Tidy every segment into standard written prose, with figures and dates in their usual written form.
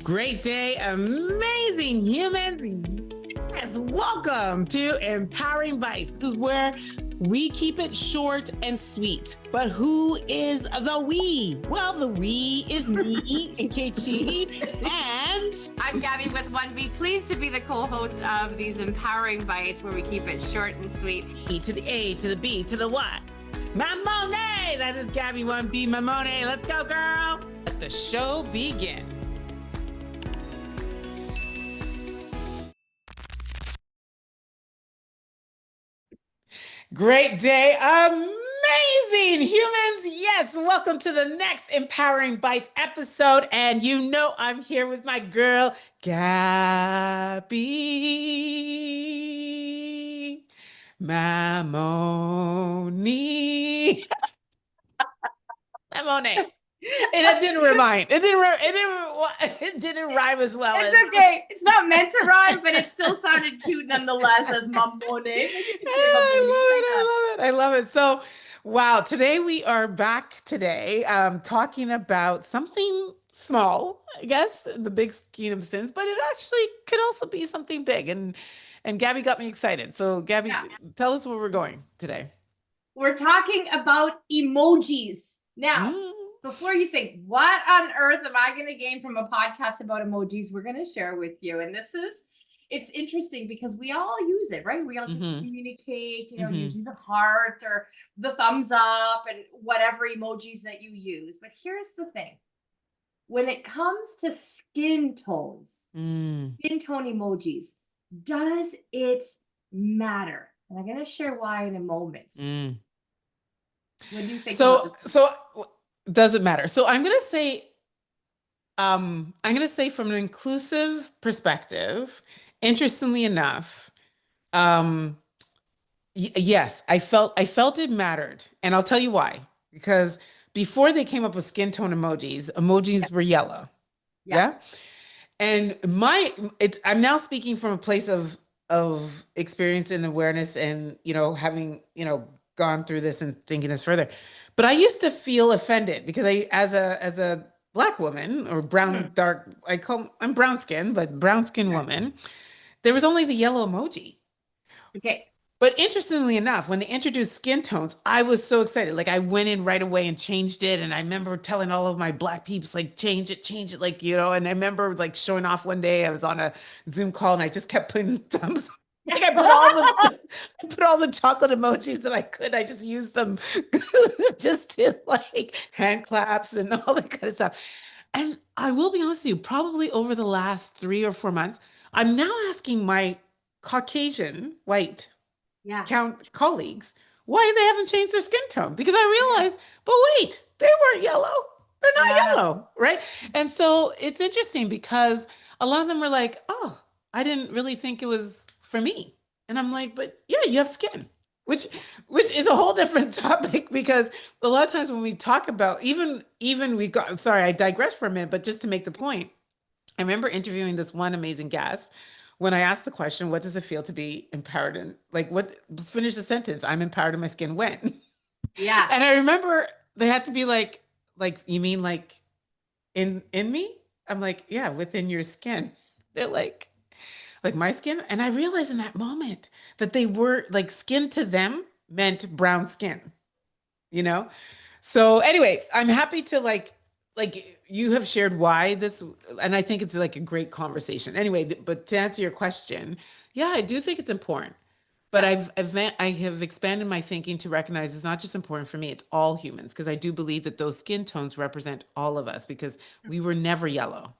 Great day, amazing humans. Yes, welcome to Empowering Bytes. This is where we keep it short and sweet. But who is the we? Well, the we is me, Nkechi, and I'm Gabby with 1B. Pleased to be the co-host of these Empowering Bytes, where we keep it short and sweet. E to the A to the B to the what? Mamone! That is Gabby 1B Mamone. Let's go, girl. Let the show begin. Great day, amazing humans. Yes, welcome to the next Empowering Bytes episode. And you know I'm here with my girl, Gabby Mamoni. Mamone. It didn't rhyme. It didn't rhyme as well. It's okay. It's not meant to rhyme, but it still sounded cute nonetheless as Mamone. I love it. So, wow, today we are back talking about something small, I guess, in the big scheme of things, but it actually could also be something big. And Gabby got me excited. So, Gabby, tell us where we're going today. We're talking about emojis. Now, before you think, what on earth am I going to gain from a podcast about emojis? We're going to share with you. And it's interesting because we all use it, right? We all use to communicate, using the heart or the thumbs up and whatever emojis that you use. But here's the thing. When it comes to skin tones, skin tone emojis, does it matter? And I'm going to share why in a moment. What do you think? So does it matter? So I'm going to say from an inclusive perspective, interestingly enough, yes, I felt it mattered. And I'll tell you why. Because before they came up with skin tone emojis were yellow. Yeah. And I'm now speaking from a place of experience and awareness and, having, gone through this and thinking this further. But I used to feel offended because as a Black woman or brown, dark, I'm brown skin, but brown skin woman, there was only the yellow emoji. Okay. But interestingly enough, when they introduced skin tones, I was so excited. Like I went in right away and changed it. And I remember telling all of my Black peeps, like, change it. Like, and I remember like showing off one day, I was on a Zoom call and I just kept putting thumbs. Like I put all the chocolate emojis that I could. I just used them just to like hand claps and all that kind of stuff. And I will be honest with you, probably over the last 3 or 4 months, I'm now asking my Caucasian white colleagues why they haven't changed their skin tone, because I realized, but wait, they weren't yellow. They're not yellow, right? And so it's interesting because a lot of them were like, oh, I didn't really think it was for me. And I'm like, but yeah, you have skin, which is a whole different topic, because a lot of times when we talk about sorry, I digress for a minute, but just to make the point, I remember interviewing this one amazing guest when I asked the question, what does it feel to be empowered? And like, finish the sentence. I'm empowered in my skin when? Yeah. And I remember they had to be like, you mean like in me? I'm like, yeah, within your skin. They're like my skin. And I realized in that moment that they were like, skin to them meant brown skin, So anyway, I'm happy to like you have shared why this, and I think it's like a great conversation. Anyway, but to answer your question, yeah, I do think it's important. But I have expanded my thinking to recognize it's not just important for me, it's all humans, because I do believe that those skin tones represent all of us, because we were never yellow.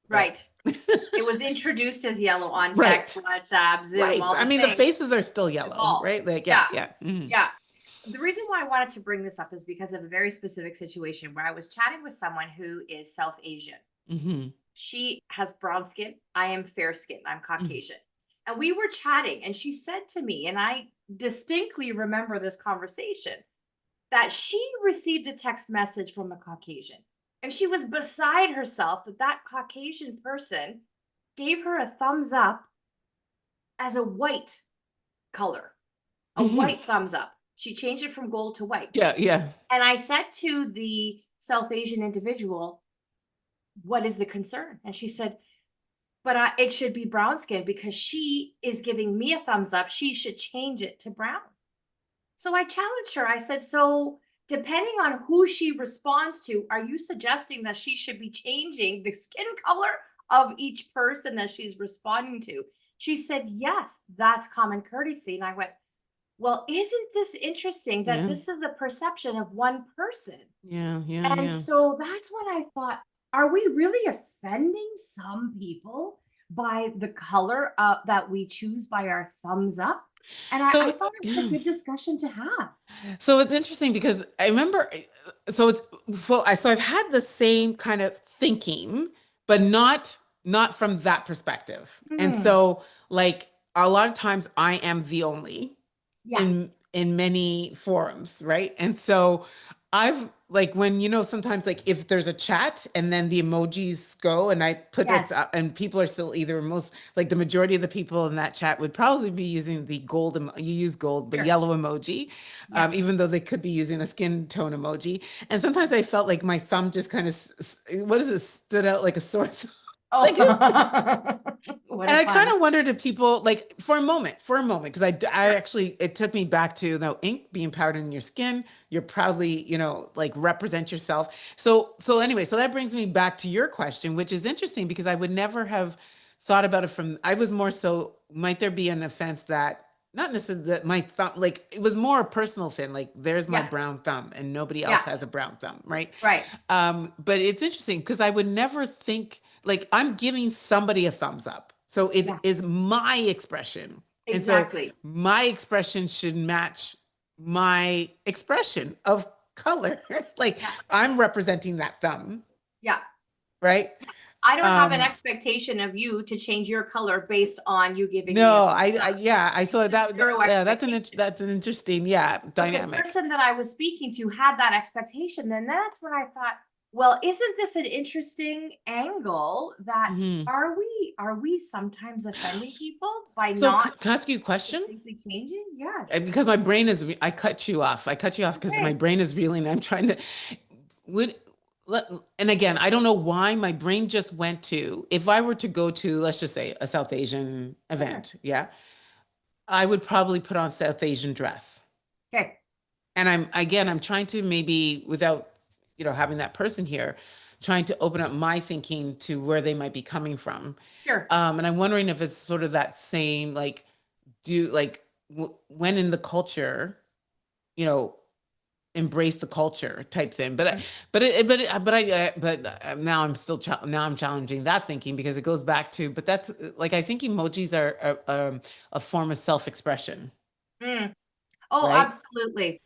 Right. It was introduced as yellow on text, WhatsApp, Zoom, all the things. The faces are still yellow, right? Like, yeah. The reason why I wanted to bring this up is because of a very specific situation where I was chatting with someone who is South Asian. She has brown skin. I am fair skin. I'm Caucasian. And we were chatting and she said to me, and I distinctly remember this conversation, that she received a text message from a Caucasian. And she was beside herself that Caucasian person gave her a thumbs up as a white color, a white thumbs up. She changed it from gold to white. Yeah. And I said to the South Asian individual, what is the concern? And she said, but it should be brown skin because she is giving me a thumbs up. She should change it to brown. So I challenged her. I said, so depending on who she responds to, are you suggesting that she should be changing the skin color of each person that she's responding to? She said, yes, that's common courtesy. And I went, well, isn't this interesting that Yeah. this is the perception of one person? Yeah. Yeah. And Yeah. so that's when I thought, are we really offending some people by the color that we choose by our thumbs up? And I So, thought it was a good discussion to have. so it's interesting because I remember, so it's, so I've had the same kind of thinking, but not from that perspective. And Hmm. so, like, a lot of times I am the only Yeah. in many forums, right? And so I've like when sometimes like if there's a chat and then the emojis go and I put it Yes. and people are still either most like the majority of the people in that chat would probably be using the gold you use gold but Sure. yellow emoji, Yeah. even though they could be using a skin tone emoji. And sometimes I felt like my thumb just kind of what is it, stood out like a sore thumb. Oh, Like what and a I kind fun. of wondered if people like for a moment, because I Sure. actually, it took me back to ink being powdered in your skin. You're proudly, like represent yourself. So anyway, so that brings me back to your question, which is interesting because I would never have thought about it I was more so, might there be an offense that, not necessarily that my thumb, like it was more a personal thing, like there's my Yeah. brown thumb and nobody else Yeah. has a brown thumb, right? Right. But it's interesting because I would never think like I'm giving somebody a thumbs up. So it Yeah. is my expression. And so Exactly. my expression should match my expression of color. Like Yeah. I'm representing that thumb, Yeah. right? I don't have an Um, expectation of you to change your color based on you giving me a no, thumbs I up. yeah, I It's saw just that, zero yeah, expectation. that's an interesting, yeah, But the dynamic. person that I was speaking to had that expectation. Then that's when I thought, well, isn't this an interesting angle that Hmm. are we sometimes offending people by So not can I ask you a question? distinctly changing? Yes. Because my brain is, I cut you off. I cut you off because my Okay. brain is reeling. I'm trying to, would, and again, I don't know why my brain just went to, if I were to go to, let's just say a South Asian Sure. event, yeah, I would probably put on South Asian dress. Okay. And I'm trying to maybe without, having that person here, trying to open up my thinking to where they might be coming from. Sure. And I'm wondering if it's sort of that same, like, when in the culture, you know, embrace the culture type thing. But now now I'm challenging that thinking because it goes back to, but that's like, I think emojis are a form of self-expression, Mm. Oh, right? absolutely.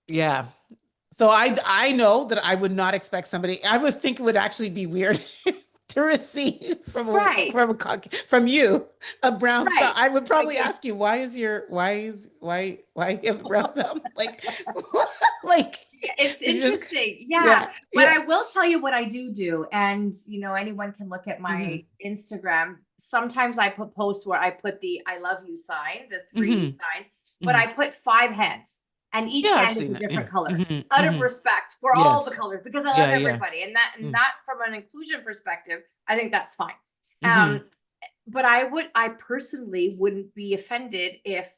Yeah. So I know that I would not expect somebody. I would think it would actually be weird to receive Right. from you a brown thumb. Right. I would probably Like ask you why you have a brown thumb? Like like yeah, it's it's just interesting. Yeah. yeah, But yeah. I will tell you what I do. And, anyone can look at my Hmm. Instagram. Sometimes I put posts where I put the I love you sign, the three Hmm. signs, but Hmm. I put 5 hands and each Yeah, I've hand is seen a that. Yeah. different color Hmm. out of Hmm. respect for all the Yes. colors because I love Yeah, yeah. everybody. And that from an inclusion perspective, I think that's fine. Hmm. Um, but I personally wouldn't be offended if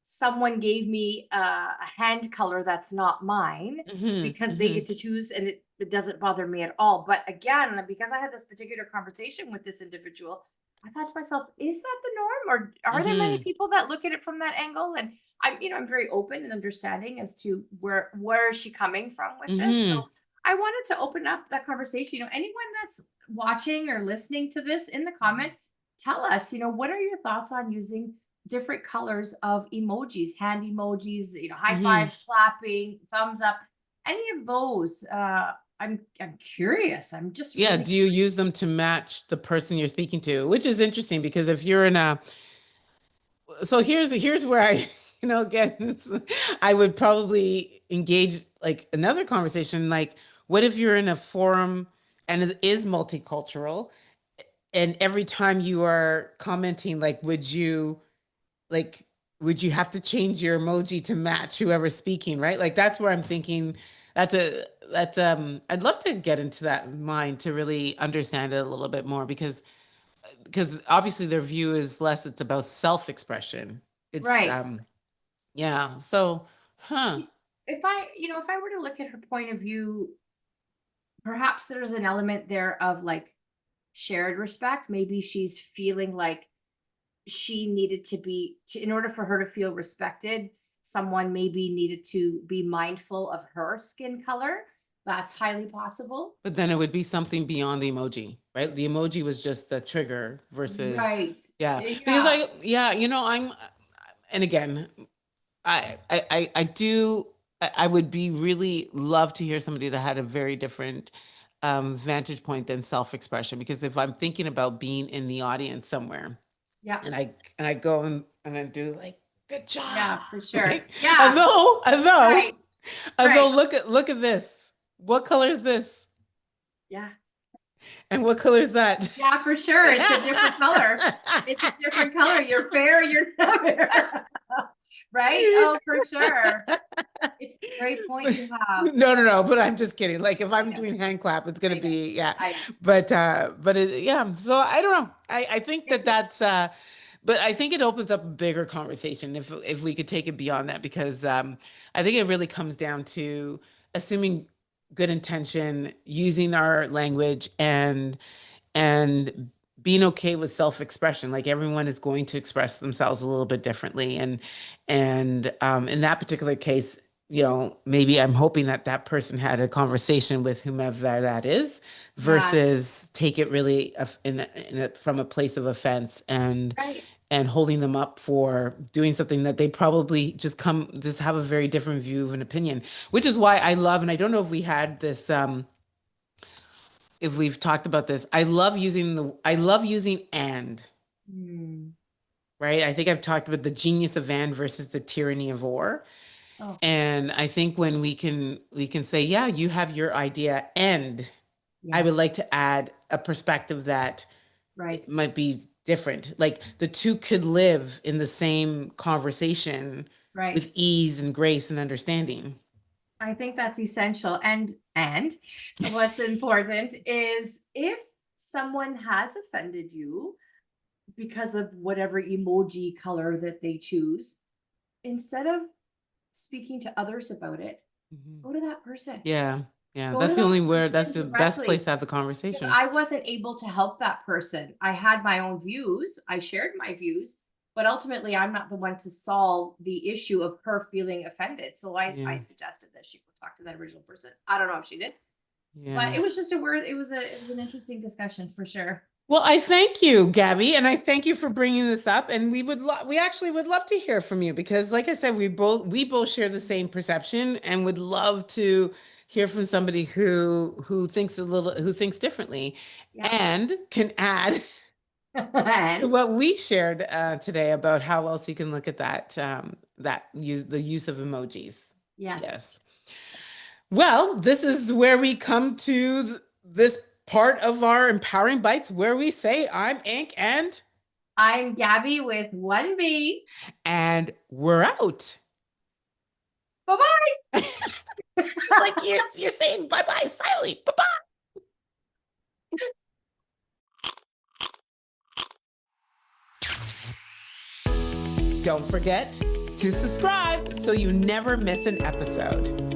someone gave me a hand color that's not mine Hmm. because they get Hmm. to choose and it doesn't bother me at all. But again, because I had this particular conversation with this individual, I thought to myself, is that the norm or are there many Hmm. people that look at it from that angle? And I'm very open and understanding as to where is she coming from with this. So Hmm. I wanted to open up that conversation. Anyone that's watching or listening to this in the comments, tell us, what are your thoughts on using different colors of emojis, hand emojis, high Hmm. fives, clapping, thumbs up, any of those. I'm curious. I'm just Yeah, really do you use them curious. to match the person you're speaking to? Which is interesting because if you're in a, so here's where I, again, I would probably engage like another conversation. Like, what if you're in a forum and it is multicultural, and every time you are commenting, like, like, would you have to change your emoji to match whoever's speaking, right? Like, that's where I'm thinking. That's a that's I'd love to get into that mind to really understand it a little bit more because obviously their view is less, it's about self-expression. It's Right. yeah. So, huh. If I were to look at her point of view, perhaps there's an element there of like shared respect. Maybe she's feeling like she needed in order for her to feel respected, someone maybe needed to be mindful of her skin color. That's highly possible. But then it would be something beyond the emoji, right? The emoji was just the trigger versus, Right. yeah. Because Yeah. yeah, and again, I do, I would be really love to hear somebody that had a very different vantage point than self-expression. Because if I'm thinking about being in the audience somewhere Yeah. and I go and then do like, good job, Yeah, for sure. like, Yeah. Right. as though Right. look at this. What color is this? Yeah. And what color is that? Yeah, for sure. It's a different color. It's a different color. You're fair, you're not fair. Right? Oh, for sure. It's a great point you have. No, no, no, but I'm just kidding. Like if I I'm know. doing hand clap, it's gonna I know. be, yeah. I know. But yeah, so I don't know. I think that It's a that's but I think it opens up a bigger conversation if we could take it beyond that because I think it really comes down to assuming good intention, using our language and being okay with self-expression. Like everyone is going to express themselves a little bit differently, and in that particular case, maybe I'm hoping that that person had a conversation with whomever that is, yeah. versus take it really from a place of offense Right. and holding them up for doing something that they probably just have a very different view of an opinion, which is why I love, and I don't know if we had this if we've talked about this. I love using Hmm. right? I think I've talked about the genius of and versus the tyranny of or. Oh, And I think when we can say, yeah, you have your idea, and I would yes. like to add a perspective that Right. might be different. Like the two could live in the same conversation Right. with ease and grace and understanding. I think that's essential. And what's important is if someone has offended you because of whatever emoji color that they choose, instead of speaking to others about it, Mhm. go to that person. Yeah. Yeah. Go to That's the that only where that's person the best place directly. to have the Because conversation. I wasn't able to help that person. I had my own views. I shared my views, but ultimately I'm not the one to solve the issue of her feeling offended. So I Yeah. suggested that she go talk to that original person. I don't know if she did, but Yeah. it was just a word. It was an interesting discussion for sure. Well, I thank you, Gabby, and I thank you for bringing this up. And we actually would love to hear from you because, like I said, we both share the same perception and would love to hear from somebody who thinks differently Yeah. and can add to And what we shared today about how else you can look at the use of emojis. yes, Yes. yes. Well, this is where we come to this part of our empowering bites where we say, I'm Ink I'm Gabby with 1B. and we're out. Bye It's like bye. you're saying bye-bye silently. Bye-bye. Don't forget to subscribe so you never miss an episode.